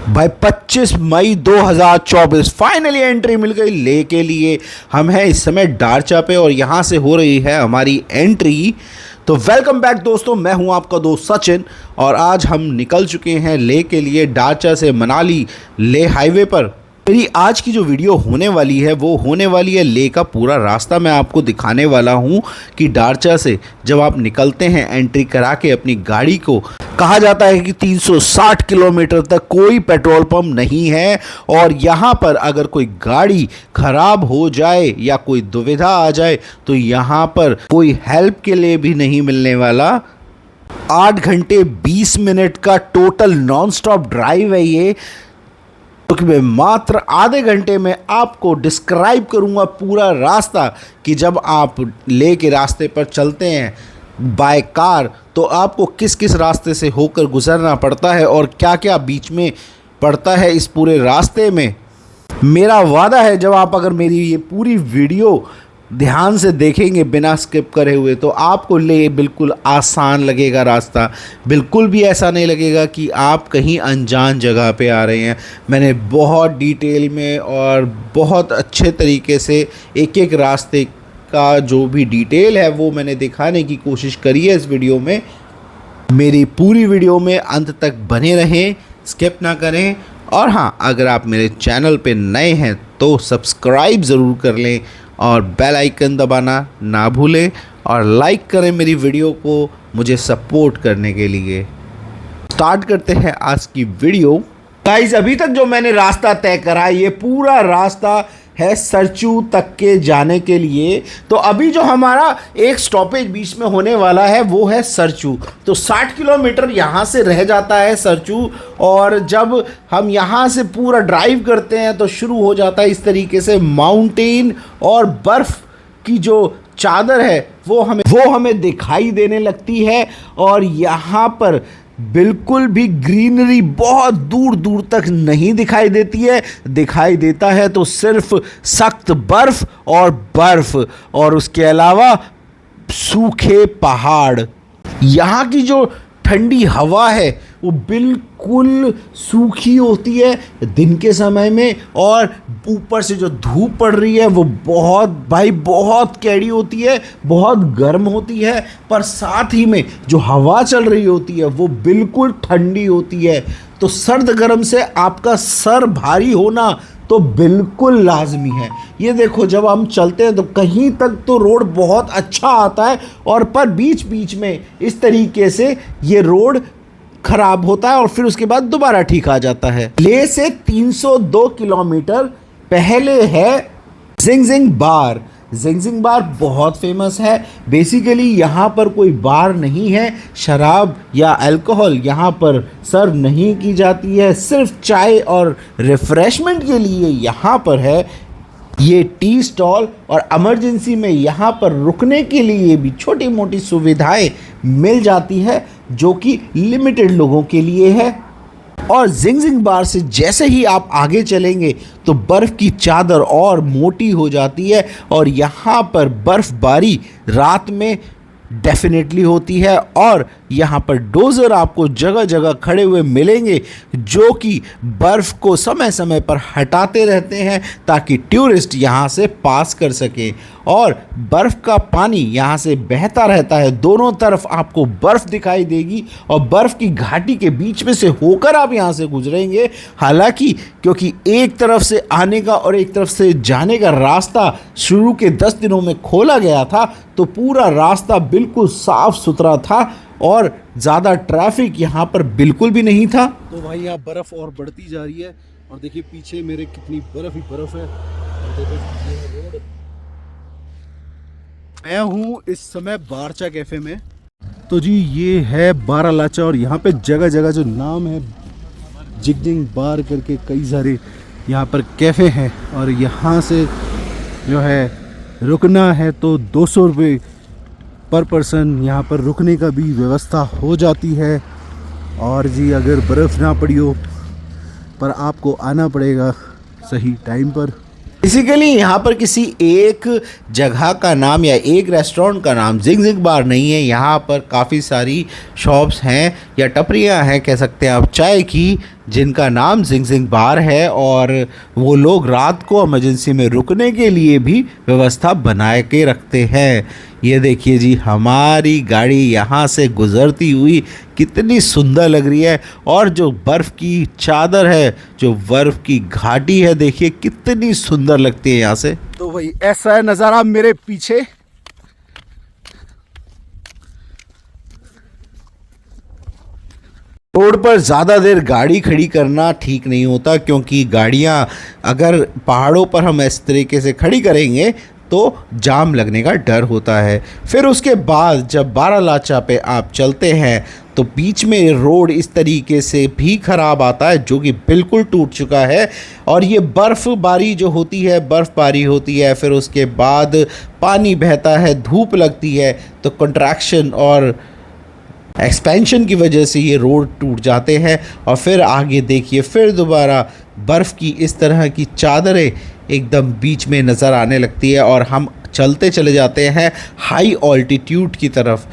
भाई 25 मई 2024 finally entry मिल गई ले के लिए। हम हैं इस समय डारचा पे और यहाँ से हो रही है हमारी एंट्री। तो वेलकम बैक दोस्तों, मैं हूँ आपका दोस्त सचिन और आज हम निकल चुके हैं ले के लिए डारचा से मनाली ले हाईवे पर। मेरी आज की जो वीडियो होने वाली है वो होने वाली है ले का पूरा रास्ता मैं आपको दिखाने वाला हूँ कि डारचा से जब आप निकलते हैं एंट्री करा के अपनी गाड़ी को, कहा जाता है कि 360 किलोमीटर तक कोई पेट्रोल पंप नहीं है और यहाँ पर अगर कोई गाड़ी खराब हो जाए या कोई दुविधा आ जाए तो यहाँ पर कोई हेल्प के लिए भी नहीं मिलने वाला। 8 घंटे 20 मिनट का टोटल नॉन स्टॉप ड्राइव है ये, क्योंकि मैं मात्र आधे घंटे में आपको डिस्क्राइब करूंगा पूरा रास्ता कि जब आप ले के रास्ते पर चलते हैं बाय कार तो आपको किस किस रास्ते से होकर गुजरना पड़ता है और क्या क्या बीच में पड़ता है इस पूरे रास्ते में। मेरा वादा है जब आप अगर मेरी ये पूरी वीडियो ध्यान से देखेंगे बिना स्किप करे हुए तो आपको ले बिल्कुल आसान लगेगा रास्ता। बिल्कुल भी ऐसा नहीं लगेगा कि आप कहीं अनजान जगह पे आ रहे हैं। मैंने बहुत डिटेल में और बहुत अच्छे तरीके से एक एक रास्ते का जो भी डिटेल है वो मैंने दिखाने की कोशिश करी है इस वीडियो में। मेरी पूरी वीडियो में अंत तक बने रहें, स्किप ना करें। और हाँ, अगर आप मेरे चैनल पे नए हैं तो सब्सक्राइब ज़रूर कर लें और बेल आइकन दबाना ना भूलें और लाइक करें मेरी वीडियो को मुझे सपोर्ट करने के लिए। स्टार्ट करते हैं आज की वीडियो। गाइस, अभी तक जो मैंने रास्ता तय करा ये पूरा रास्ता है सरचू तक के जाने के लिए। तो अभी जो हमारा एक स्टॉपेज बीच में होने वाला है वो है सरचू। तो 60 किलोमीटर यहाँ से रह जाता है सरचू और जब हम यहाँ से पूरा ड्राइव करते हैं तो शुरू हो जाता है इस तरीके से माउंटेन और बर्फ़ की जो चादर है वो हमें दिखाई देने लगती है। और यहाँ पर बिल्कुल भी ग्रीनरी बहुत दूर दूर तक नहीं दिखाई देती है, दिखाई देता है तो सिर्फ सख्त बर्फ़ और उसके अलावा सूखे पहाड़। यहाँ की जो ठंडी हवा है वो बिल्कुल सूखी होती है दिन के समय में और ऊपर से जो धूप पड़ रही है वो बहुत कैड़ी होती है, बहुत गर्म होती है। पर साथ ही में जो हवा चल रही होती है वो बिल्कुल ठंडी होती है। तो सर्द गर्म से आपका सर भारी होना तो बिल्कुल लाजमी है। ये देखो, जब हम चलते हैं तो कहीं तक तो रोड बहुत अच्छा आता है और पर बीच बीच में इस तरीके से ये रोड खराब होता है और फिर उसके बाद दोबारा ठीक आ जाता है। ले से 302 किलोमीटर पहले है जिंगजिंग बार। जिंगजिंग बार बहुत फेमस है। बेसिकली यहाँ पर कोई बार नहीं है, शराब या अल्कोहल यहाँ पर सर्व नहीं की जाती है, सिर्फ चाय और रिफ़्रेशमेंट के लिए यहाँ पर है ये टी स्टॉल। और इमरजेंसी में यहाँ पर रुकने के लिए भी छोटी मोटी सुविधाएं मिल जाती है जो कि लिमिटेड लोगों के लिए है। और जिंगजिंग बार से जैसे ही आप आगे चलेंगे तो बर्फ़ की चादर और मोटी हो जाती है और यहाँ पर बर्फ़बारी रात में डेफिनेटली होती है। और यहाँ पर डोज़र आपको जगह जगह खड़े हुए मिलेंगे जो कि बर्फ़ को समय समय पर हटाते रहते हैं ताकि टूरिस्ट यहाँ से पास कर सकें। और बर्फ़ का पानी यहाँ से बहता रहता है, दोनों तरफ आपको बर्फ़ दिखाई देगी और बर्फ़ की घाटी के बीच में से होकर आप यहाँ से गुजरेंगे। हालांकि क्योंकि एक तरफ से आने का और एक तरफ से जाने का रास्ता शुरू के 10 दिनों में खोला गया था तो पूरा रास्ता बिल्कुल साफ़ सुथरा था और ज़्यादा ट्रैफिक यहाँ पर बिल्कुल भी नहीं था। तो भाई यहाँ बर्फ़ और बढ़ती जा रही है और देखिए पीछे मेरे कितनी बर्फ़ ही बर्फ़ है। और देखो ये है रोड। मैं हूँ इस समय बारचा कैफ़े में। तो जी ये है बारालाचा और यहाँ पे जगह जगह जो नाम है जिंगजिंग बार करके कई सारे यहाँ पर कैफ़े हैं और यहाँ से जो है रुकना है तो 200 रुपये पर पर्सन यहाँ पर रुकने का भी व्यवस्था हो जाती है। और जी अगर बर्फ़ ना पड़ी हो पर आपको आना पड़ेगा सही टाइम पर। बेसिकली यहाँ पर किसी एक जगह का नाम या एक रेस्टोरेंट का नाम जिंगजिंग बार नहीं है। यहाँ पर काफ़ी सारी शॉप्स हैं या टपरियाँ हैं कह सकते हैं आप चाय की, जिनका नाम जिंगजिंग बार है, और वो लोग रात को इमरजेंसी में रुकने के लिए भी व्यवस्था बना के रखते हैं। ये देखिए जी, हमारी गाड़ी यहाँ से गुज़रती हुई कितनी सुंदर लग रही है, और जो बर्फ़ की चादर है, जो बर्फ़ की घाटी है, देखिए कितनी सुंदर लगती है यहाँ से। तो भाई ऐसा है नज़ारा मेरे पीछे। रोड पर ज़्यादा देर गाड़ी खड़ी करना ठीक नहीं होता, क्योंकि गाड़ियाँ अगर पहाड़ों पर हम इस तरीके से खड़ी करेंगे तो जाम लगने का डर होता है। फिर उसके बाद जब बारालाचा पे आप चलते हैं तो बीच में रोड इस तरीके से भी ख़राब आता है, जो कि बिल्कुल टूट चुका है, और ये बर्फ़बारी जो होती है, बर्फ़बारी होती है, फिर उसके बाद पानी बहता है, धूप लगती है, तो कंट्रैक्शन और एक्सपेंशन की वजह से ये रोड टूट जाते हैं। और फिर आगे देखिए, फिर दोबारा बर्फ़ की इस तरह की चादरें एकदम बीच में नज़र आने लगती है, और हम चलते चले जाते हैं हाई ऑल्टीट्यूड की तरफ।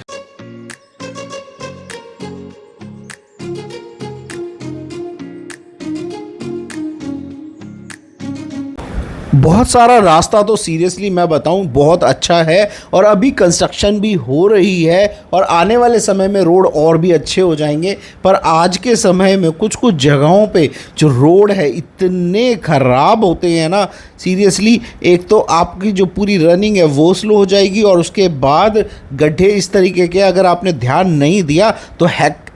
बहुत सारा रास्ता तो सीरियसली मैं बताऊं बहुत अच्छा है, और अभी कंस्ट्रक्शन भी हो रही है, और आने वाले समय में रोड और भी अच्छे हो जाएंगे। पर आज के समय में कुछ कुछ जगहों पे जो रोड है इतने ख़राब होते हैं ना, सीरियसली, एक तो आपकी जो पूरी रनिंग है वो स्लो हो जाएगी, और उसके बाद गड्ढे इस तरीके के, अगर आपने ध्यान नहीं दिया तो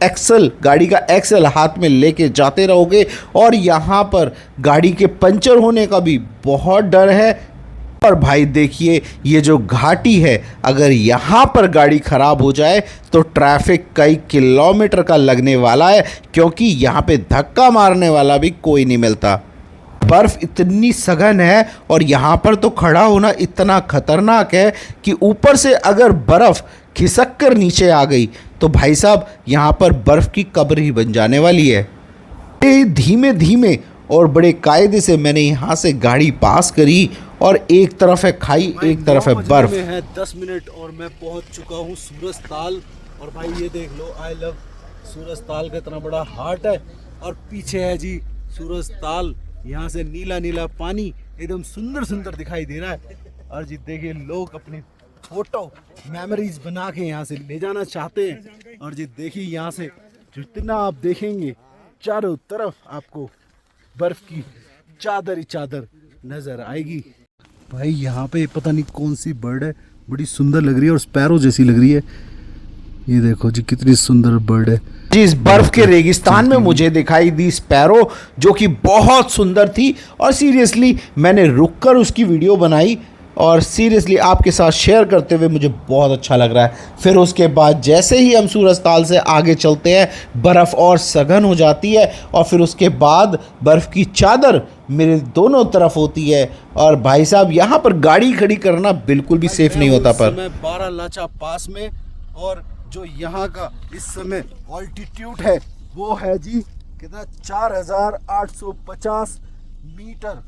एक्सल, गाड़ी का एक्सल हाथ में लेके जाते रहोगे, और यहाँ पर गाड़ी के पंचर होने का भी बहुत डर है। और भाई देखिए, ये जो घाटी है, अगर यहाँ पर गाड़ी ख़राब हो जाए तो ट्रैफिक कई किलोमीटर का लगने वाला है, क्योंकि यहाँ पे धक्का मारने वाला भी कोई नहीं मिलता। बर्फ़ इतनी सघन है, और यहाँ पर तो खड़ा होना इतना ख़तरनाक है कि ऊपर से अगर बर्फ़ खिसक कर नीचे आ गई तो भाई साहब यहाँ पर बर्फ़ की कब्र ही बन जाने वाली है। धीमे धीमे और बड़े कायदे से मैंने यहाँ से गाड़ी पास करी, और एक तरफ है खाई, एक तरफ है बर्फ़। है 10 मिनट और मैं पहुँच चुका हूँ सूरज ताल। और भाई ये देख लो, आई लव सूरज ताल का इतना बड़ा हार्ट है, और पीछे है जी सूरज ताल। यहाँ से नीला नीला पानी एकदम सुंदर सुंदर दिखाई दे रहा है। और जी देखिए, लोग अपनी फोटो मेमोरीज बना के यहाँ से ले जाना चाहते हैं। और जी देखिए, यहाँ से जितना आप देखेंगे चारों तरफ आपको बर्फ की चादर ही चादर नजर आएगी। भाई यहाँ पे पता नहीं कौन सी बर्ड है, बड़ी सुंदर लग रही है, और स्पैरो जैसी लग रही है। ये देखो जी कितनी सुंदर बर्ड है। जी, इस बर्फ के रेगिस्तान में मुझे दिखाई दी स्पैरो, जो कि बहुत सुंदर थी, और सीरियसली मैंने रुककर उसकी वीडियो बनाई, और सीरियसली आपके साथ शेयर करते हुए मुझे बहुत अच्छा लग रहा है। फिर उसके बाद जैसे ही हम सूरज ताल से आगे चलते हैं, बर्फ़ और सघन हो जाती है, और फिर उसके बाद बर्फ़ की चादर मेरे दोनों तरफ होती है, और भाई साहब यहाँ पर गाड़ी खड़ी करना बिल्कुल भी सेफ़ नहीं होता। पर मैं बारालाचा पास में, और जो यहाँ का इस समय ऑल्टीट्यूड है वो है जी कितना, 4850 मीटर।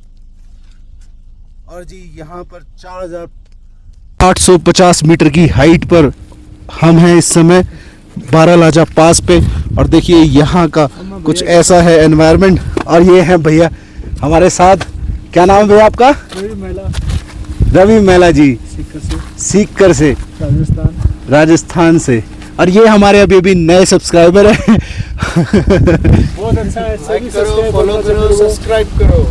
और जी यहाँ पर 4850 मीटर की हाइट पर हम हैं इस समय बारालाचा पास पे। और देखिए यहाँ का कुछ ऐसा है एनवायरनमेंट। और ये है भैया हमारे साथ, क्या नाम है भैया आपका? रवि मेला जी, सीकर से, राजस्थान से। और ये हमारे अभी नए सब्सक्राइबर हैं। बहुत अच्छा है, फॉलो करो, सब्सक्राइब करो।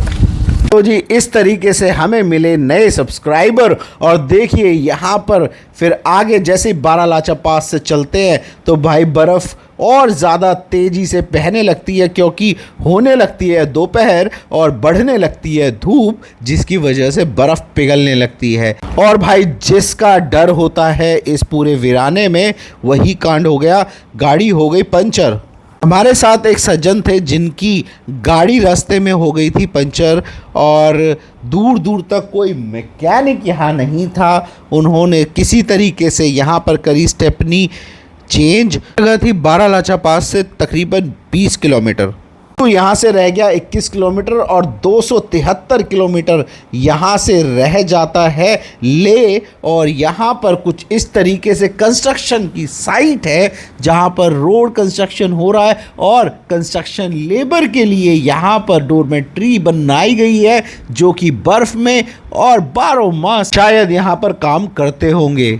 तो जी इस तरीके से हमें मिले नए सब्सक्राइबर। और देखिए यहाँ पर फिर आगे जैसे बारालाचा पास से चलते हैं तो भाई बर्फ़ और ज़्यादा तेज़ी से बहने लगती है, क्योंकि होने लगती है दोपहर और बढ़ने लगती है धूप, जिसकी वजह से बर्फ़ पिघलने लगती है। और भाई जिसका डर होता है इस पूरे वीराने में, वही कांड हो गया, गाड़ी हो गई पंचर। हमारे साथ एक सज्जन थे जिनकी गाड़ी रास्ते में हो गई थी पंचर, और दूर दूर तक कोई मैकेनिक यहाँ नहीं था। उन्होंने किसी तरीके से यहाँ पर करी स्टेपनी चेंज। जगह थी बारालाचा पास से तकरीबन 20 किलोमीटर। तो यहाँ से रह गया 21 किलोमीटर और 273 किलोमीटर यहाँ से रह जाता है ले। और यहाँ पर कुछ इस तरीके से कंस्ट्रक्शन की साइट है जहाँ पर रोड कंस्ट्रक्शन हो रहा है और कंस्ट्रक्शन लेबर के लिए यहाँ पर डोरमेट्री बनाई गई है जो कि बर्फ में और 12 मास शायद यहाँ पर काम करते होंगे।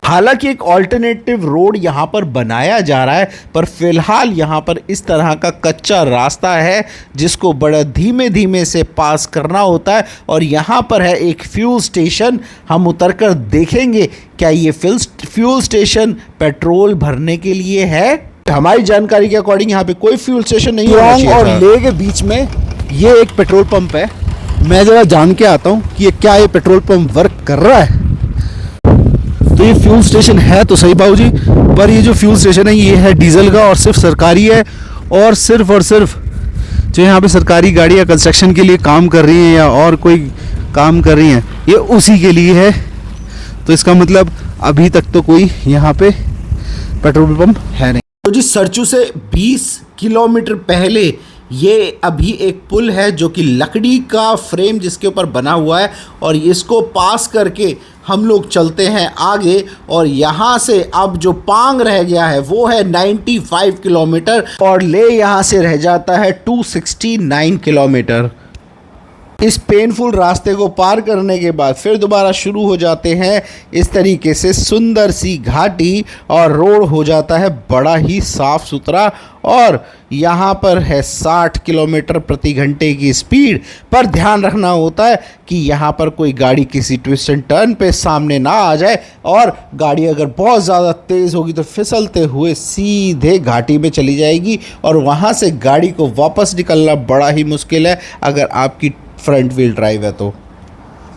हालांकि एक ऑल्टरनेटिव रोड यहाँ पर बनाया जा रहा है, पर फिलहाल यहाँ पर इस तरह का कच्चा रास्ता है जिसको बड़ा धीमे धीमे से पास करना होता है। और यहाँ पर है एक फ्यूल स्टेशन, हम उतरकर देखेंगे क्या ये फ्यूल स्टेशन पेट्रोल भरने के लिए है। हमारी जानकारी के अकॉर्डिंग यहाँ पे कोई फ्यूल स्टेशन नहीं है और ले के बीच में ये एक पेट्रोल पंप है। मैं ज़रा जान के आता हूँ कि ये क्या पेट्रोल पंप वर्क कर रहा है। तो ये फ्यूल स्टेशन है तो सही बाबूजी, पर ये जो फ्यूल स्टेशन है ये है डीजल का और सिर्फ सरकारी है। और सिर्फ जो यहाँ पे सरकारी गाड़ियाँ कंस्ट्रक्शन के लिए काम कर रही हैं या और कोई काम कर रही हैं ये उसी के लिए है। तो इसका मतलब अभी तक तो कोई यहाँ पे पेट्रोल पंप है नहीं। तो जी सरचू से 20 किलोमीटर पहले ये अभी एक पुल है जो कि लकड़ी का फ्रेम जिसके ऊपर बना हुआ है और इसको पास करके हम लोग चलते हैं आगे। और यहाँ से अब जो पांग रह गया है वो है 95 किलोमीटर और ले यहाँ से रह जाता है 269 किलोमीटर। इस पेनफुल रास्ते को पार करने के बाद फिर दोबारा शुरू हो जाते हैं इस तरीके से सुंदर सी घाटी और रोड हो जाता है बड़ा ही साफ़ सुथरा। और यहाँ पर है 60 किलोमीटर प्रति घंटे की स्पीड, पर ध्यान रखना होता है कि यहाँ पर कोई गाड़ी किसी ट्विस्ट एंड टर्न पे सामने ना आ जाए और गाड़ी अगर बहुत ज़्यादा तेज़ होगी तो फिसलते हुए सीधे घाटी में चली जाएगी और वहाँ से गाड़ी को वापस निकलना बड़ा ही मुश्किल है अगर आपकी फ्रंट व्हील ड्राइव है तो।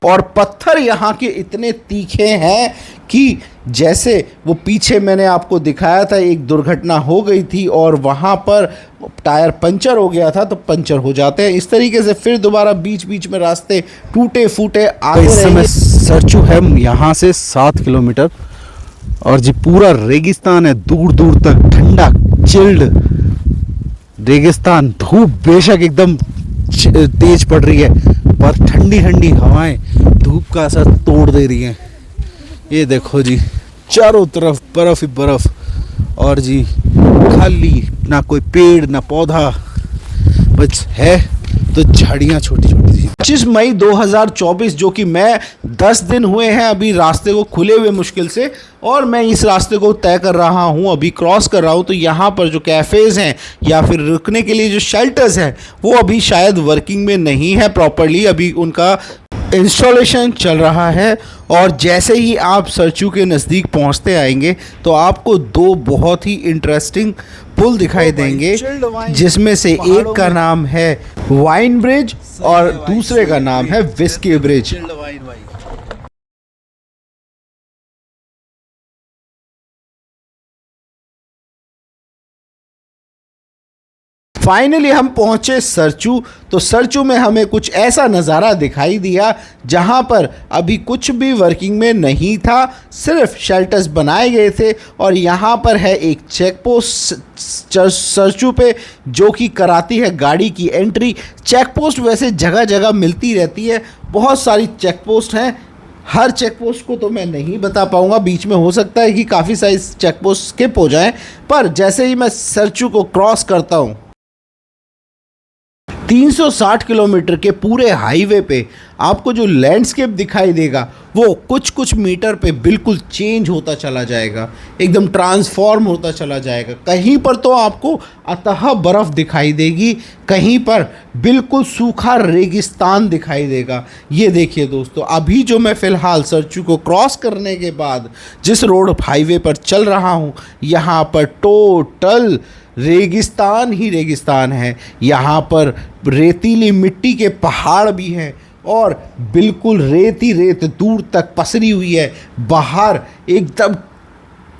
और पत्थर यहाँ के इतने तीखे हैं कि जैसे वो पीछे मैंने आपको दिखाया था एक दुर्घटना हो गई थी और वहाँ पर टायर पंचर हो गया था तो पंचर हो जाते हैं इस तरीके से। फिर दोबारा बीच बीच में रास्ते टूटे फूटे आते इस समय सरचू है यहाँ से 7 किलोमीटर और जी पूरा रेगिस्तान है, दूर दूर तक ठंडा चिल्ड रेगिस्तान। धूप बेशक एकदम तेज पड़ रही है पर ठंडी ठंडी हवाएं धूप का असर तोड़ दे रही हैं। ये देखो जी चारों तरफ बर्फ ही बर्फ और जी खाली ना कोई पेड़ ना पौधा, बस है तो झाड़ियाँ छोटी छोटी सी। 25 मई 2024 जो कि मैं 10 दिन हुए हैं अभी रास्ते को खुले हुए मुश्किल से और मैं इस रास्ते को तय कर रहा हूं, अभी क्रॉस कर रहा हूं। तो यहाँ पर जो कैफ़ेज़ हैं या फिर रुकने के लिए जो शेल्टर्स हैं वो अभी शायद वर्किंग में नहीं है प्रॉपरली, अभी उनका इंस्टॉलेशन चल रहा है। और जैसे ही आप सरचू के नज़दीक पहुंचते आएंगे तो आपको दो बहुत ही इंटरेस्टिंग पुल दिखाई देंगे जिसमें से एक का नाम है वाइन ब्रिज और दूसरे का नाम है विस्की ब्रिज। फाइनली हम पहुंचे सरचू। तो सरचू में हमें कुछ ऐसा नज़ारा दिखाई दिया जहां पर अभी कुछ भी वर्किंग में नहीं था, सिर्फ शेल्टर्स बनाए गए थे। और यहां पर है एक चेक पोस्ट सरचू पे जो कि कराती है गाड़ी की एंट्री। चेक पोस्ट वैसे जगह जगह मिलती रहती है, बहुत सारी चेक पोस्ट हैं। हर चेक पोस्ट को तो मैं नहीं बता पाऊंगा, बीच में हो सकता है कि काफ़ी सारी चेक पोस्ट स्किप हो जाएं। पर जैसे ही मैं सरचू को क्रॉस करता हूं 360 किलोमीटर के पूरे हाईवे पे आपको जो लैंडस्केप दिखाई देगा वो कुछ कुछ मीटर पे बिल्कुल चेंज होता चला जाएगा, एकदम ट्रांसफॉर्म होता चला जाएगा। कहीं पर तो आपको अतः बर्फ़ दिखाई देगी, कहीं पर बिल्कुल सूखा रेगिस्तान दिखाई देगा। ये देखिए दोस्तों, अभी जो मैं फ़िलहाल सरचू को क्रॉस करने के बाद जिस रोड हाईवे पर चल रहा हूँ यहाँ पर टोटल रेगिस्तान ही रेगिस्तान है। यहाँ पर रेतीली मिट्टी के पहाड़ भी हैं और बिल्कुल रेत ही रेत दूर तक पसरी हुई है। बाहर एकदम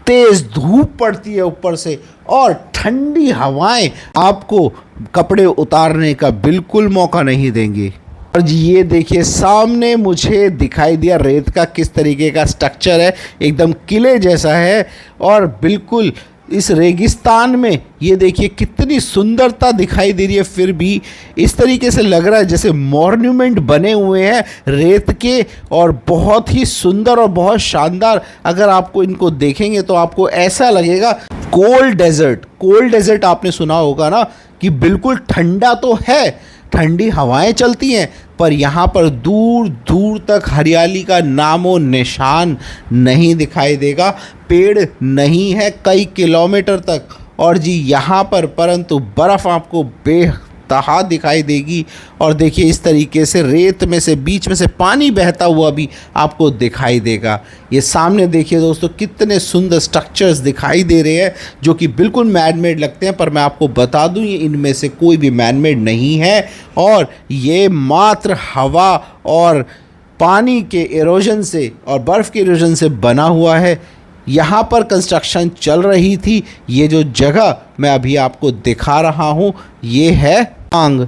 तेज़ धूप पड़ती है ऊपर से और ठंडी हवाएं आपको कपड़े उतारने का बिल्कुल मौका नहीं देंगी। और ये देखिए सामने मुझे दिखाई दिया रेत का किस तरीके का स्ट्रक्चर है, एकदम किले जैसा है और बिल्कुल इस रेगिस्तान में ये देखिए कितनी सुंदरता दिखाई दे रही है, फिर भी इस तरीके से लग रहा है जैसे मॉन्यूमेंट बने हुए हैं रेत के, और बहुत ही सुंदर और बहुत शानदार। अगर आपको इनको देखेंगे तो आपको ऐसा लगेगा कोल्ड डेजर्ट। कोल्ड डेजर्ट आपने सुना होगा ना, कि बिल्कुल ठंडा तो है, ठंडी हवाएं चलती हैं, पर यहाँ पर दूर दूर तक हरियाली का नामो निशान नहीं दिखाई देगा। पेड़ नहीं है कई किलोमीटर तक, और जी यहाँ पर परंतु बर्फ़ आपको बेतहा दिखाई देगी। और देखिए इस तरीके से रेत में से बीच में से पानी बहता हुआ भी आपको दिखाई देगा। ये सामने देखिए दोस्तों कितने सुंदर स्ट्रक्चर्स दिखाई दे रहे हैं जो कि बिल्कुल मैन मेड लगते हैं, पर मैं आपको बता दूं ये इनमें से कोई भी मैन मेड नहीं है, और ये मात्र हवा और पानी के इरोजन से और बर्फ़ के इरोजन से बना हुआ है। यहाँ पर कंस्ट्रक्शन चल रही थी। ये जो जगह मैं अभी आपको दिखा रहा हूँ ये है पांग।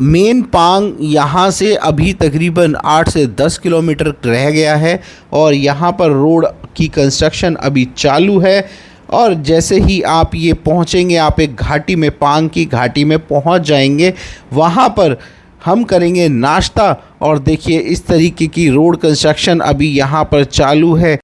मेन पांग यहाँ से अभी तकरीबन 8 से 10 किलोमीटर रह गया है, और यहाँ पर रोड की कंस्ट्रक्शन अभी चालू है। और जैसे ही आप ये पहुँचेंगे, आप एक घाटी में, पांग की घाटी में पहुँच जाएंगे। वहाँ पर हम करेंगे नाश्ता, और देखिए इस तरीके की रोड कंस्ट्रक्शन अभी यहाँ पर चालू है।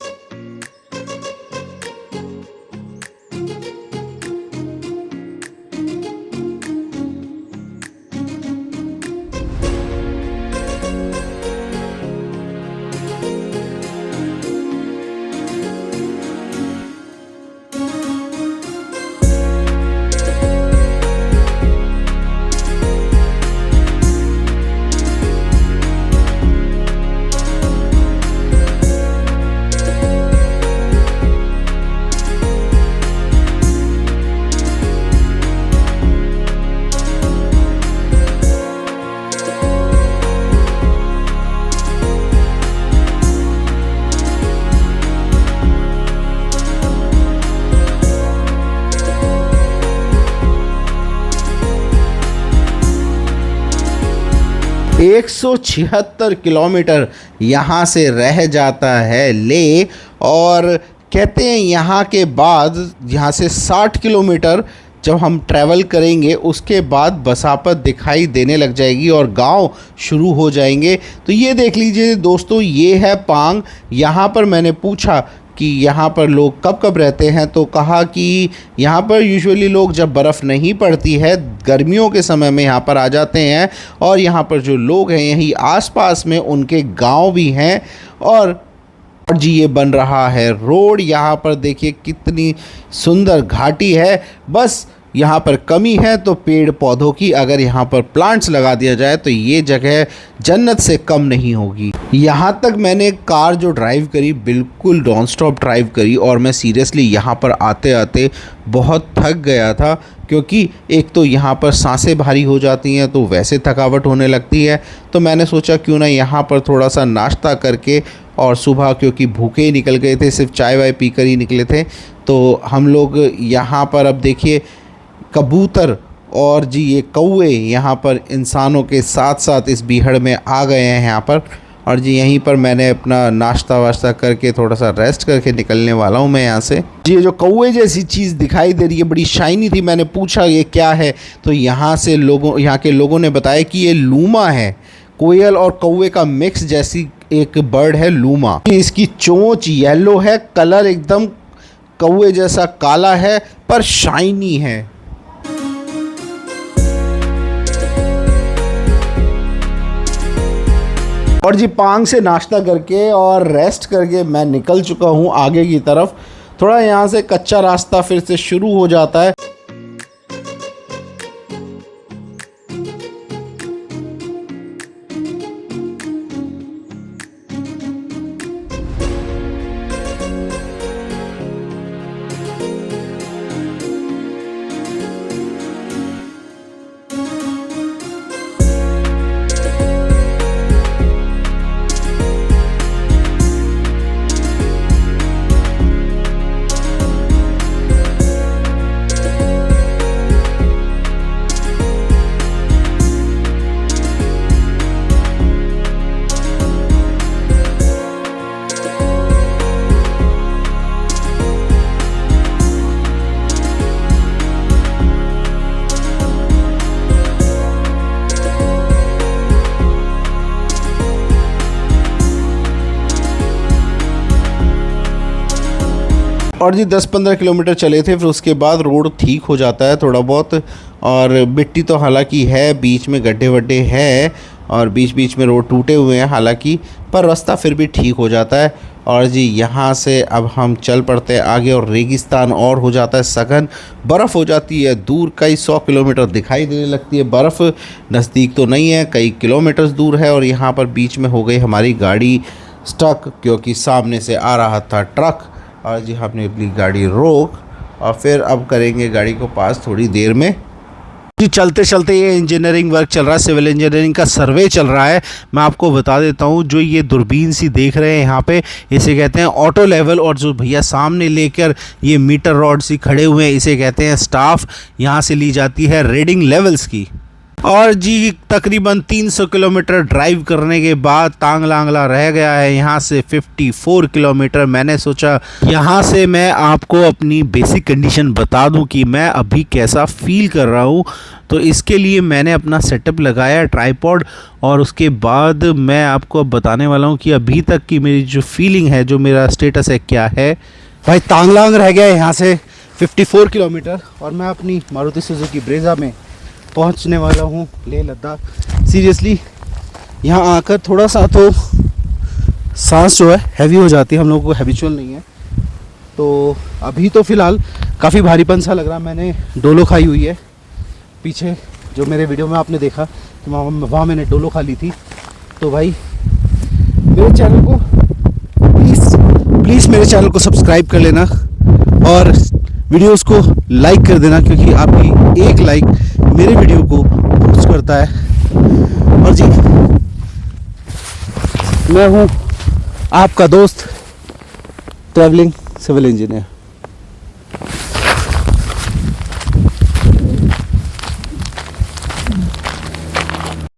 एक 176 किलोमीटर यहाँ से रह जाता है ले, और कहते हैं यहाँ के बाद यहाँ से 60 किलोमीटर जब हम ट्रैवल करेंगे उसके बाद बसापत दिखाई देने लग जाएगी और गांव शुरू हो जाएंगे। तो ये देख लीजिए दोस्तों, ये है पांग। यहाँ पर मैंने पूछा कि यहाँ पर लोग कब कब रहते हैं, तो कहा कि यहाँ पर यूजुअली लोग जब बर्फ़ नहीं पड़ती है गर्मियों के समय में यहाँ पर आ जाते हैं, और यहाँ पर जो लोग हैं यहीं आसपास में उनके गांव भी हैं। और जी ये बन रहा है रोड। यहाँ पर देखिए कितनी सुंदर घाटी है, बस यहाँ पर कमी है तो पेड़ पौधों की। अगर यहाँ पर प्लांट्स लगा दिया जाए तो ये जगह जन्नत से कम नहीं होगी। यहाँ तक मैंने कार जो ड्राइव करी बिल्कुल नॉन स्टॉप ड्राइव करी, और मैं सीरियसली यहाँ पर आते आते बहुत थक गया था, क्योंकि एक तो यहाँ पर सांसें भारी हो जाती हैं तो वैसे थकावट होने लगती है। तो मैंने सोचा क्यों ना यहाँ पर थोड़ा सा नाश्ता करके, और सुबह क्योंकि भूखे ही निकल गए थे, सिर्फ चाय वाय पी कर ही निकले थे, तो हम लोग यहाँ पर अब देखिए कबूतर और जी ये कौवे यहाँ पर इंसानों के साथ साथ इस बीहड़ में आ गए हैं यहाँ पर। और जी यहीं पर मैंने अपना नाश्ता वाश्ता करके थोड़ा सा रेस्ट करके निकलने वाला हूँ मैं यहाँ से। जी ये जो कौवे जैसी चीज़ दिखाई दे रही है बड़ी शाइनी थी, मैंने पूछा ये क्या है, तो यहाँ के लोगों ने बताया कि ये लूमा है। कोयल और कौवे का मिक्स जैसी एक बर्ड है लूमा। इसकी चोंच येलो है, कलर एकदम कौवे जैसा काला है पर शाइनी है। और जी पांग से नाश्ता करके और रेस्ट करके मैं निकल चुका हूँ आगे की तरफ। थोड़ा यहाँ से कच्चा रास्ता फिर से शुरू हो जाता है। और जी 10-15 किलोमीटर चले थे, फिर उसके बाद रोड ठीक हो जाता है थोड़ा बहुत। और मिट्टी तो हालांकि है, बीच में गड्ढे वड्ढे हैं और बीच बीच में रोड टूटे हुए हैं हालांकि, पर रास्ता फिर भी ठीक हो जाता है। और जी यहाँ से अब हम चल पड़ते हैं आगे और रेगिस्तान और हो जाता है सघन, बर्फ़ हो जाती है दूर, कई 100 किलोमीटर दिखाई देने लगती है बर्फ़। नज़दीक तो नहीं है, कई किलोमीटर्स दूर है। और यहाँ पर बीच में हो गई हमारी गाड़ी स्टक, क्योंकि सामने से आ रहा था ट्रक। और जी हमने अपनी गाड़ी रोक और फिर अब करेंगे गाड़ी को पास थोड़ी देर में। जी चलते चलते ये इंजीनियरिंग वर्क चल रहा है, सिविल इंजीनियरिंग का सर्वे चल रहा है। मैं आपको बता देता हूँ, जो ये दूरबीन सी देख रहे हैं यहाँ पे, इसे कहते हैं ऑटो लेवल। और जो भैया सामने लेकर ये मीटर रॉड सी खड़े हुए हैं, इसे कहते हैं स्टाफ। यहाँ से ली जाती है रीडिंग लेवल्स की। और जी तकरीबन 300 किलोमीटर ड्राइव करने के बाद तांगलांगला रह गया है यहाँ से 54 किलोमीटर। मैंने सोचा यहाँ से मैं आपको अपनी बेसिक कंडीशन बता दूं कि मैं अभी कैसा फील कर रहा हूँ। तो इसके लिए मैंने अपना सेटअप लगाया ट्राइपॉड, और उसके बाद मैं आपको अब बताने वाला हूँ कि अभी तक की मेरी जो फीलिंग है, जो मेरा स्टेटस है, क्या है। भाई तांगलांग रह गया है यहाँ से 54 किलोमीटर, और मैं अपनी मारुति सुजुकी ब्रेजा में पहुंचने वाला हूं लेह लद्दाख। सीरियसली यहाँ आकर थोड़ा सा तो सांस जो है हैवी हो जाती है, हम लोगों को हैबिचुअल नहीं है। तो अभी तो फ़िलहाल काफ़ी भारीपन सा लग रहा है। मैंने डोलो खाई हुई है, पीछे जो मेरे वीडियो में आपने देखा कि वहाँ मैंने डोलो खा ली थी। तो भाई मेरे चैनल को प्लीज़ मेरे चैनल को सब्सक्राइब कर लेना और वीडियोस को लाइक कर देना, क्योंकि आपकी एक लाइक मेरे वीडियो को बूस्ट करता है। और जी मैं हूँ आपका दोस्त ट्रैवलिंग सिविल इंजीनियर।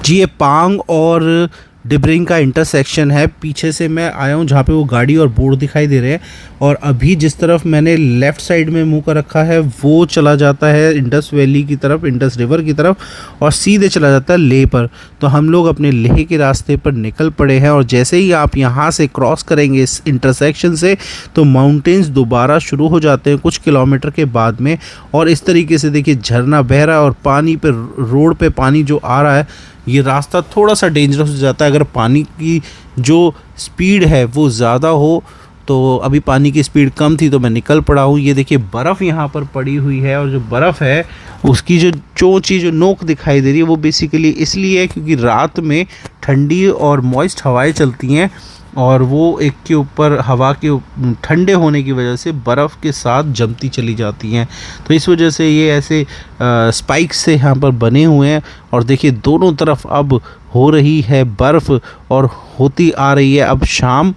जी ये पांग और डिब्रिंग का इंटरसेक्शन है। पीछे से मैं आया हूँ जहाँ पे वो गाड़ी और बोर्ड दिखाई दे रहे हैं, और अभी जिस तरफ मैंने लेफ़्ट साइड में मुंह कर रखा है वो चला जाता है इंडस वैली की तरफ, इंडस रिवर की तरफ, और सीधे चला जाता है लेह पर। तो हम लोग अपने लेह के रास्ते पर निकल पड़े हैं। और जैसे ही आप यहाँ से क्रॉस करेंगे इस इंटरसेक्शन से, तो माउंटेन्स दोबारा शुरू हो जाते हैं कुछ किलोमीटर के बाद में। और इस तरीके से देखिए झरना बह रहा है, और पानी पे, रोड पे पानी जो आ रहा है, ये रास्ता थोड़ा सा डेंजरस हो जाता है अगर पानी की जो स्पीड है वो ज़्यादा हो। तो अभी पानी की स्पीड कम थी तो मैं निकल पड़ा हूँ। ये देखिए बर्फ़ यहाँ पर पड़ी हुई है, और जो बर्फ़ है उसकी जो चोंची, जो नोक दिखाई दे रही है, वो बेसिकली इसलिए है क्योंकि रात में ठंडी और मॉइस्ट हवाएं चलती हैं, और वो एक के ऊपर हवा के ठंडे होने की वजह से बर्फ़ के साथ जमती चली जाती हैं। तो इस वजह से ये ऐसे स्पाइक्स से यहाँ पर बने हुए हैं। और देखिए दोनों तरफ अब हो रही है बर्फ़, और होती आ रही है अब शाम।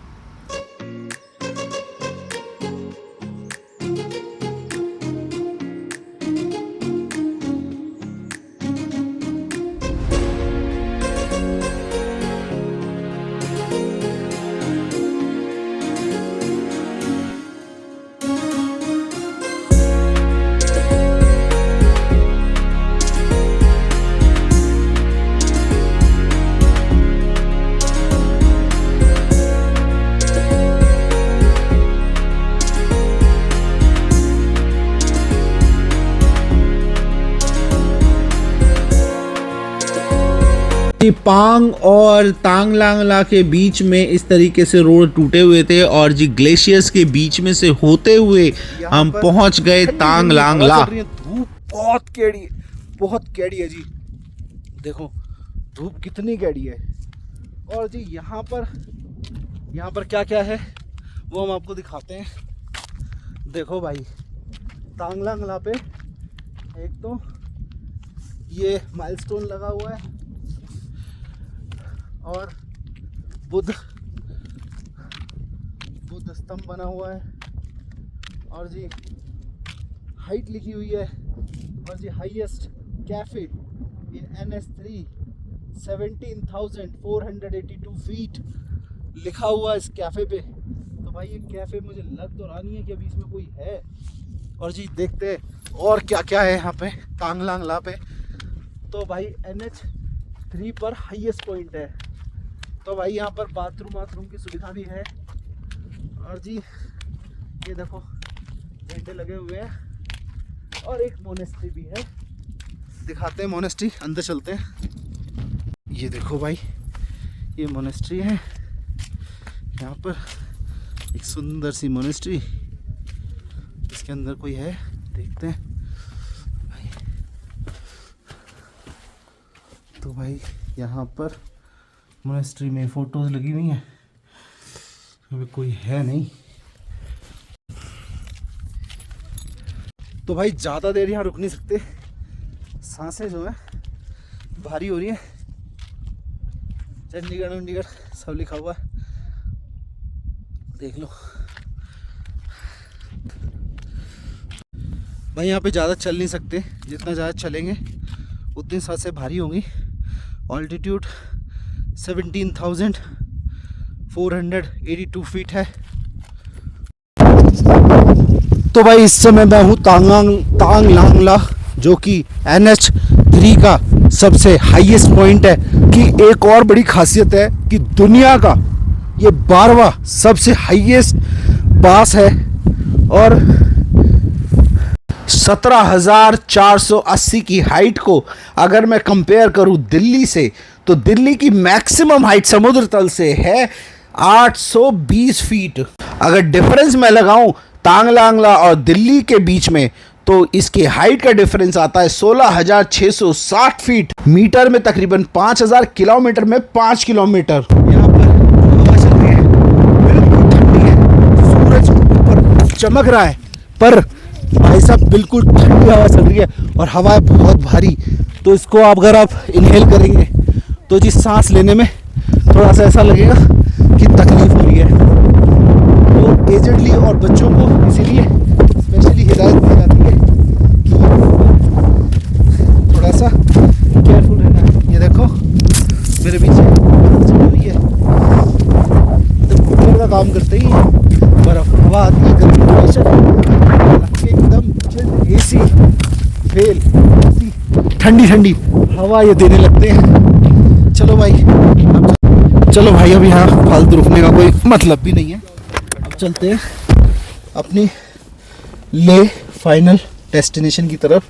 पांग और तांगलांगला के बीच में इस तरीके से रोड टूटे हुए थे, और जी ग्लेशियर्स के बीच में से होते हुए हम पहुंच गए तांगलांगला। धूप बहुत कैड़ी है जी, देखो धूप कितनी कैड़ी है। और जी यहाँ पर क्या क्या है वो हम आपको दिखाते हैं। देखो भाई तांगलांगला पे एक तो ये माइलस्टोन लगा हुआ है, और बुद्ध स्तंभ बना हुआ है, और जी हाइट लिखी हुई है, और G highest cafe in NS3 17,482 feet लिखा हुआ है इस कैफे पे। तो भाई ये कैफे मुझे लग तो रहा नहीं है कि अभी इसमें कोई है। और जी देखते हैं और क्या क्या है यहाँ पे तांगलांगला पे। तो भाई NH3 पर हाईएस्ट पॉइंट है, तो भाई यहाँ पर बाथरूम की सुविधा भी है। और जी ये देखो झंडे लगे हुए हैं और एक मोनेस्ट्री भी है। दिखाते हैं मोनेस्ट्री, अंदर चलते हैं। ये देखो भाई, ये मोनेस्ट्री है। यहाँ पर एक सुंदर सी मोनेस्ट्री, इसके अंदर कोई है, देखते हैं भाई। तो भाई यहाँ पर मोनेस्ट्री में फ़ोटोज़ लगी हुई हैं, अभी कोई है नहीं। तो भाई ज़्यादा देर यहाँ रुक नहीं सकते, सांसें जो है भारी हो रही है। चंडीगढ़ सब लिखा हुआ है, देख लो भाई। यहाँ पे ज़्यादा चल नहीं सकते, जितना ज़्यादा चलेंगे उतनी सांसें भारी होंगी। ऑल्टीट्यूड 17,482 फीट है। तो भाई इस समय मैं हूँ तांग लांगला, जो कि NH3 का सबसे हाईएस्ट पॉइंट है। कि एक और बड़ी खासियत है कि दुनिया का ये 12वां सबसे हाईएस्ट पास है और 17,480 की हाइट को अगर मैं कंपेयर करूं दिल्ली से, तो दिल्ली की मैक्सिमम हाइट समुद्र तल से है 820 फीट। अगर डिफरेंस मैं लगाऊं तांगलांगला और दिल्ली के बीच में, तो इसकी हाइट का डिफरेंस आता है 16,660 फीट। मीटर में तकरीबन 5,000, किलोमीटर में 5 किलोमीटर। यहाँ पर हवा चल रही है, बिल्कुल ठंडी है, सूरज ऊपर चमक रहा है, पर भाई साहब बिल्कुल ठंडी हवा चल रही है और हवा है बहुत भारी। तो इसको अगर आप इनहेल करेंगे तो जी सांस लेने में थोड़ा सा ऐसा लगेगा कि तकलीफ हो रही है। तो एजेडली और बच्चों को इसीलिए स्पेशली हिदायत दी जाती है कि थोड़ा सा केयरफुल रहना है। ये देखो मेरे पीछे हुई है, तो कूलर का काम करते ही बर्फ हवा आती है, गर्मी प्रेशर एकदम एसी फेल, ठंडी ठंडी हवा ये देने लगते हैं। चलो भाई अब यहाँ फालतू रुकने का कोई मतलब भी नहीं है। अब चलते हैं अपनी ले फाइनल डेस्टिनेशन की तरफ।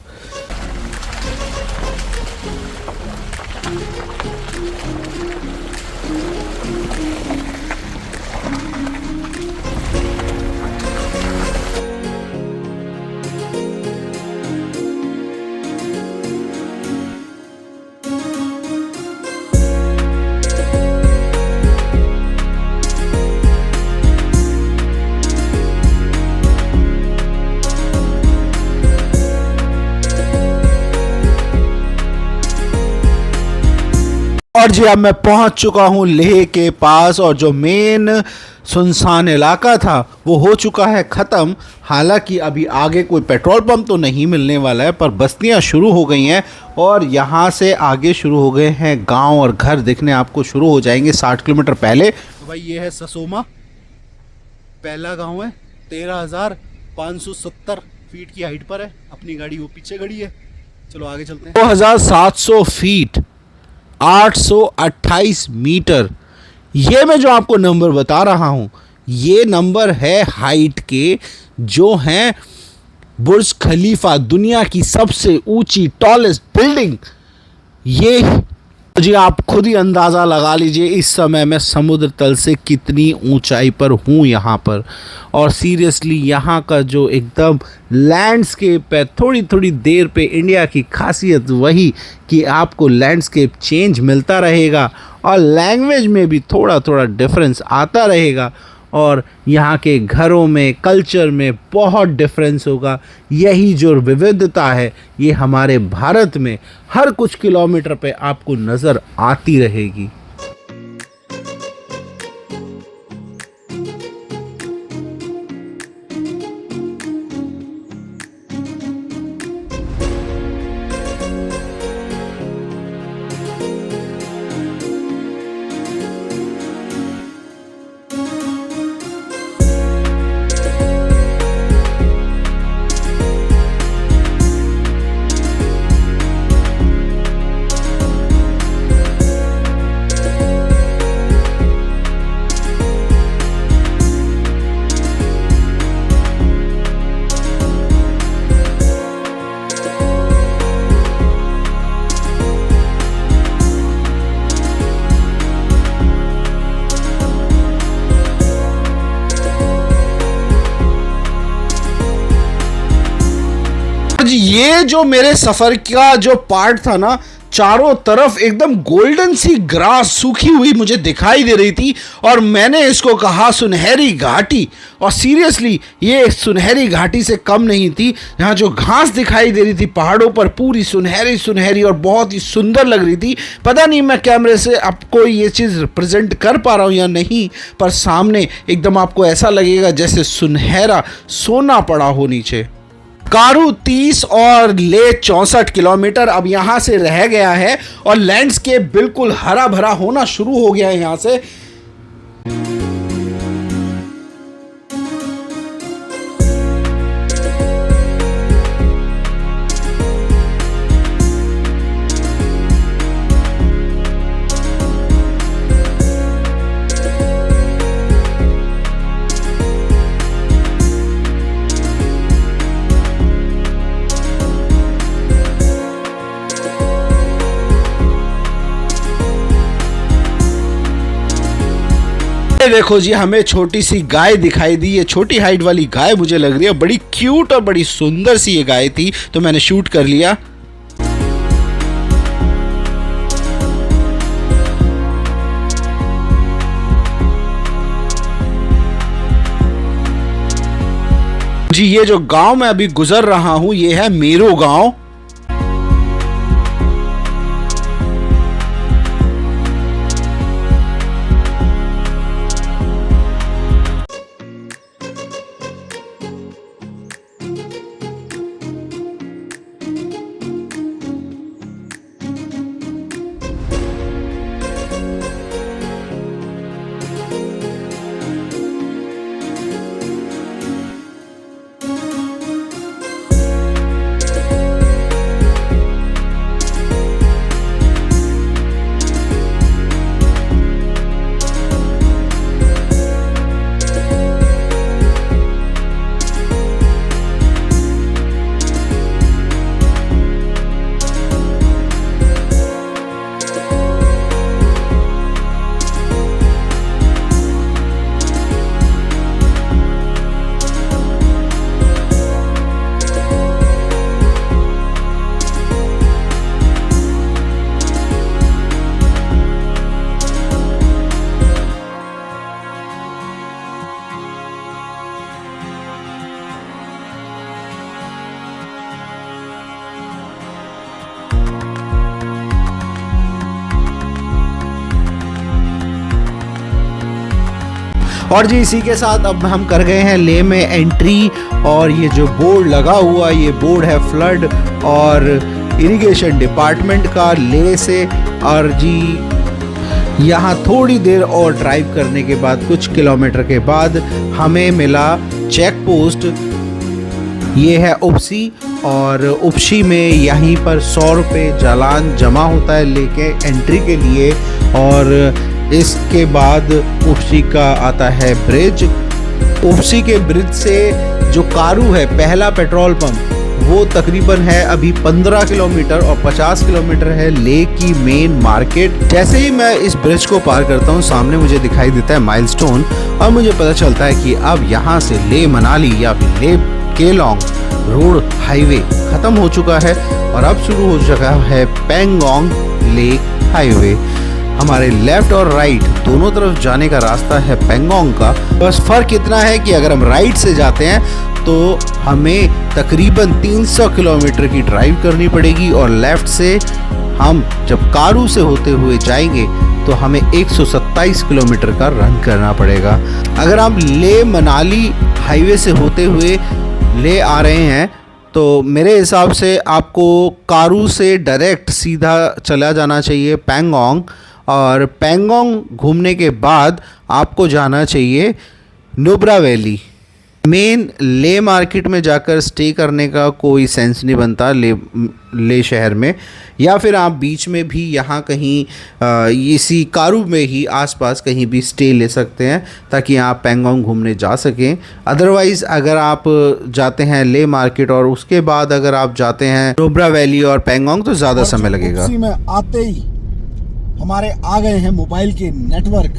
और जी अब मैं पहुंच चुका हूं लेह के पास, और जो मेन सुनसान इलाका था वो हो चुका है ख़त्म। हालांकि अभी आगे कोई पेट्रोल पंप तो नहीं मिलने वाला है, पर बस्तियां शुरू हो गई हैं और यहाँ से आगे शुरू हो गए हैं गांव और घर दिखने आपको शुरू हो जाएंगे 60 किलोमीटर पहले। तो भाई ये है ससोमा, पहला गाँव है, 13,570 फीट की हाइट पर है। अपनी गाड़ी वो पीछे खड़ी है, चलो आगे चलते हैं। 2,700 फीट, 828 मीटर, ये मैं जो आपको नंबर बता रहा हूँ ये नंबर है हाइट के, जो हैं बुर्ज खलीफा, दुनिया की सबसे ऊंची टॉलेस्ट बिल्डिंग। ये जी आप खुद ही अंदाज़ा लगा लीजिए इस समय मैं समुद्र तल से कितनी ऊंचाई पर हूँ यहाँ पर। और सीरियसली यहाँ का जो एकदम लैंडस्केप है, थोड़ी थोड़ी देर पे इंडिया की खासियत वही कि आपको लैंडस्केप चेंज मिलता रहेगा और लैंग्वेज में भी थोड़ा थोड़ा डिफरेंस आता रहेगा, और यहाँ के घरों में, कल्चर में बहुत डिफरेंस होगा। यही जो विविधता है ये हमारे भारत में हर कुछ किलोमीटर पे आपको नज़र आती रहेगी। ये जो मेरे सफर का जो पार्ट था ना, चारों तरफ एकदम गोल्डन सी ग्रास सूखी हुई मुझे दिखाई दे रही थी और मैंने इसको कहा सुनहरी घाटी। और सीरियसली ये सुनहरी घाटी से कम नहीं थी। यहाँ जो घास दिखाई दे रही थी पहाड़ों पर पूरी सुनहरी सुनहरी और बहुत ही सुंदर लग रही थी। पता नहीं मैं कैमरे से आपको ये चीज़ प्रेजेंट कर पा रहा हूँ या नहीं, पर सामने एकदम आपको ऐसा लगेगा जैसे सुनहरा सोना पड़ा हो नीचे। कारू 30 और ले 64 किलोमीटर अब यहाँ से रह गया है और लैंडस्केप बिल्कुल हरा भरा होना शुरू हो गया है यहाँ से। देखो जी, हमें छोटी सी गाय दिखाई दी। ये छोटी हाइट वाली गाय मुझे लग रही है बड़ी क्यूट और बड़ी सुंदर सी ये गाय थी, तो मैंने शूट कर लिया। जी ये जो गांव मैं अभी गुजर रहा हूं ये है मेरो गांव। और जी इसी के साथ अब हम कर गए हैं ले में एंट्री। और ये जो बोर्ड लगा हुआ ये बोर्ड है फ्लड और इरिगेशन डिपार्टमेंट का ले से। और जी यहाँ थोड़ी देर और ड्राइव करने के बाद कुछ किलोमीटर के बाद हमें मिला चेक पोस्ट। ये है उपसी और उपसी में यहीं पर 100 रुपये चालान जमा होता है लेके एंट्री के लिए। और इसके बाद उपसी का आता है ब्रिज। उपसी के ब्रिज से जो कारू है पहला पेट्रोल पंप वो तकरीबन है अभी 15 किलोमीटर और 50 किलोमीटर है ले की मेन मार्केट। जैसे ही मैं इस ब्रिज को पार करता हूँ सामने मुझे दिखाई देता है माइलस्टोन और मुझे पता चलता है कि अब यहाँ से ले मनाली या फिर ले केलोंग रोड हाईवे खत्म हो चुका है और अब शुरू हो चुका है पेंगोंग लेक हाईवे। हमारे लेफ्ट और राइट दोनों तरफ जाने का रास्ता है पेंगोंग का। बस फर्क इतना है कि अगर हम राइट से जाते हैं तो हमें तकरीबन 300 किलोमीटर की ड्राइव करनी पड़ेगी और लेफ्ट से हम जब कारू से होते हुए जाएंगे तो हमें 127 किलोमीटर का रन करना पड़ेगा। अगर आप ले मनाली हाईवे से होते हुए ले आ रहे हैं तो मेरे हिसाब से आपको कारू से डायरेक्ट सीधा चला जाना चाहिए पेंगोंग और पेंगोंग घूमने के बाद आपको जाना चाहिए नुब्रा वैली। मेन ले मार्केट में जाकर स्टे करने का कोई सेंस नहीं बनता ले शहर में, या फिर आप बीच में भी यहाँ कहीं इसी कारू में ही आसपास कहीं भी स्टे ले सकते हैं ताकि आप पेंगोंग घूमने जा सकें। अदरवाइज़ अगर आप जाते हैं ले मार्केट और उसके बाद अगर आप जाते हैं नुब्रा वैली और पेंगोंग तो ज़्यादा समय लगेगा। उसी में आते ही हमारे आ गए हैं मोबाइल के नेटवर्क।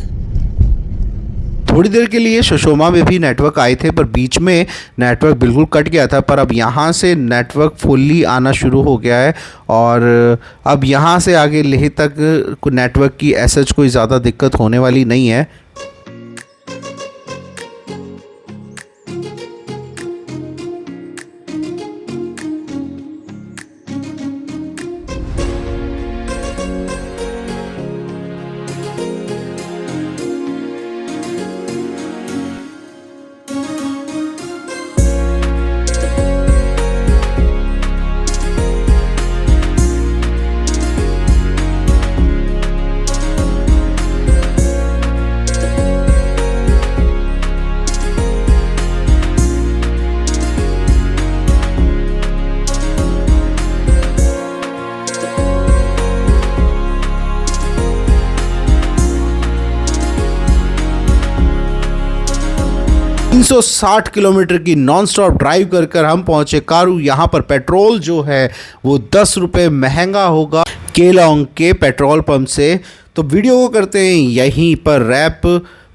थोड़ी देर के लिए शोशोमा में भी नेटवर्क आए थे, पर बीच में नेटवर्क बिल्कुल कट गया था, पर अब यहाँ से नेटवर्क फुल्ली आना शुरू हो गया है और अब यहाँ से आगे लेह तक नेटवर्क की ऐसा कोई ज़्यादा दिक्कत होने वाली नहीं है। तीन 360 किलोमीटर की नॉन स्टॉप ड्राइव कर कर हम पहुंचे कारू। यहाँ पर पेट्रोल जो है वो 10 रुपये महंगा होगा केलोंग के पेट्रोल पंप से। तो वीडियो को करते हैं यहीं पर रैप।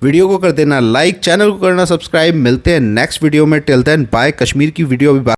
वीडियो को कर देना लाइक, चैनल को करना सब्सक्राइब। मिलते हैं नेक्स्ट वीडियो में। Till then bye. कश्मीर की वीडियो भी